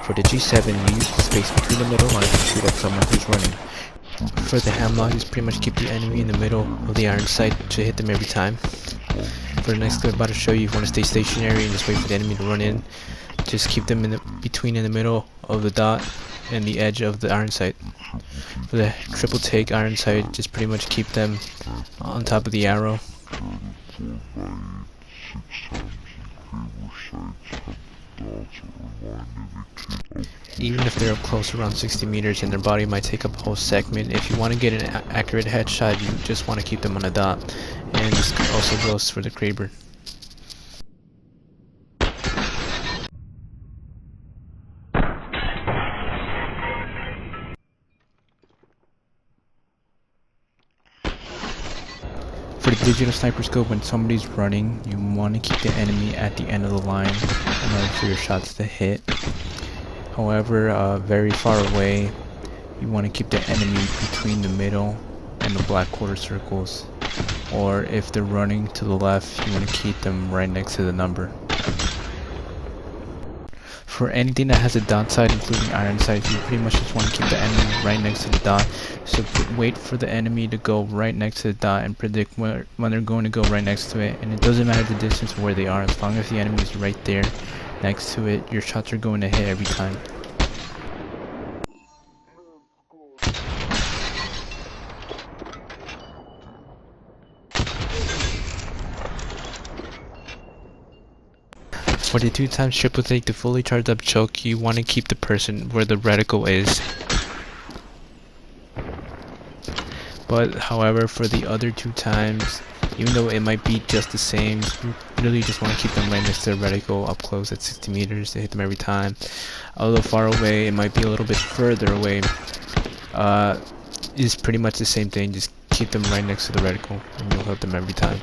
For the G7, you use the space between the middle lines to shoot at someone who's running. For the Hamlock, you just pretty much keep the enemy in the middle of the iron sight to hit them every time. For the next clip I'm about to show you, if you want to stay stationary and just wait for the enemy to run in, just keep them in the middle of the dot and the edge of the iron sight. For the triple take iron sight, just pretty much keep them on top of the arrow. Even if they're up close around 60 meters and their body might take up a whole segment, if you want to get an accurate headshot, you just want to keep them on a dot. And this also goes for the Kraber. For the digital sniper scope, when somebody's running, you want to keep the enemy at the end of the line in order for your shots to hit. However, very far away, you want to keep the enemy between the middle and the black quarter circles. Or if they're running to the left, you want to keep them right next to the number. For anything that has a dot side, including iron sights, you pretty much just want to keep the enemy right next to the dot. So wait for the enemy to go right next to the dot and predict when they're going to go right next to it. And it doesn't matter the distance of where they are, as long as the enemy is right there next to it, your shots are going to hit every time. For the 2x triple take, the fully charged up choke, you want to keep the person where the reticle is. But however, for the other 2x, even though it might be just the same, you really just want to keep them right next to the reticle up close at 60 meters to hit them every time. A little far away, it might be a little bit further away. It's pretty much the same thing, just keep them right next to the reticle and you'll hit them every time.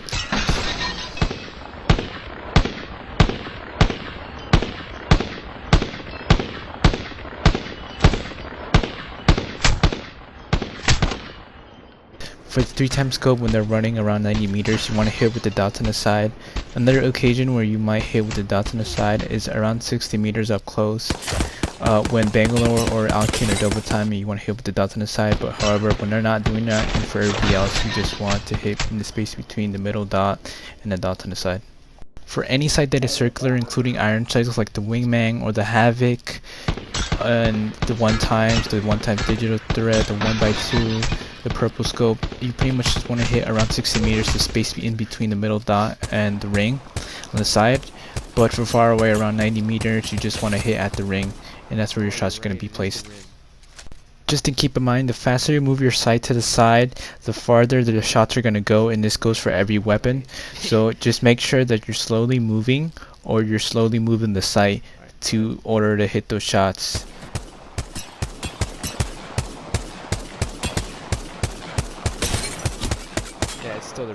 For the 3x scope, when they're running around 90 meters, you want to hit with the dots on the side. Another occasion where you might hit with the dots on the side is around 60 meters up close. When Bangalore or Alkin are double timing, you want to hit with the dots on the side. But however, when they're not doing that, and for everybody else, you just want to hit in the space between the middle dot and the dots on the side. For any sight that is circular, including iron sights like the Wingman or the Havoc, and the 1x digital thread, the 1x2, the purple scope, you pretty much just want to hit around 60 meters, the space in between the middle dot and the ring on the side. But for far away, around 90 meters, you just want to hit at the ring, and that's where your shots are going to be placed. Just to keep in mind, the faster you move your sight to the side, the farther the shots are going to go, and this goes for every weapon. So just make sure that you're slowly moving, or you're slowly moving the sight to order to hit those shots. Yeah, it's still the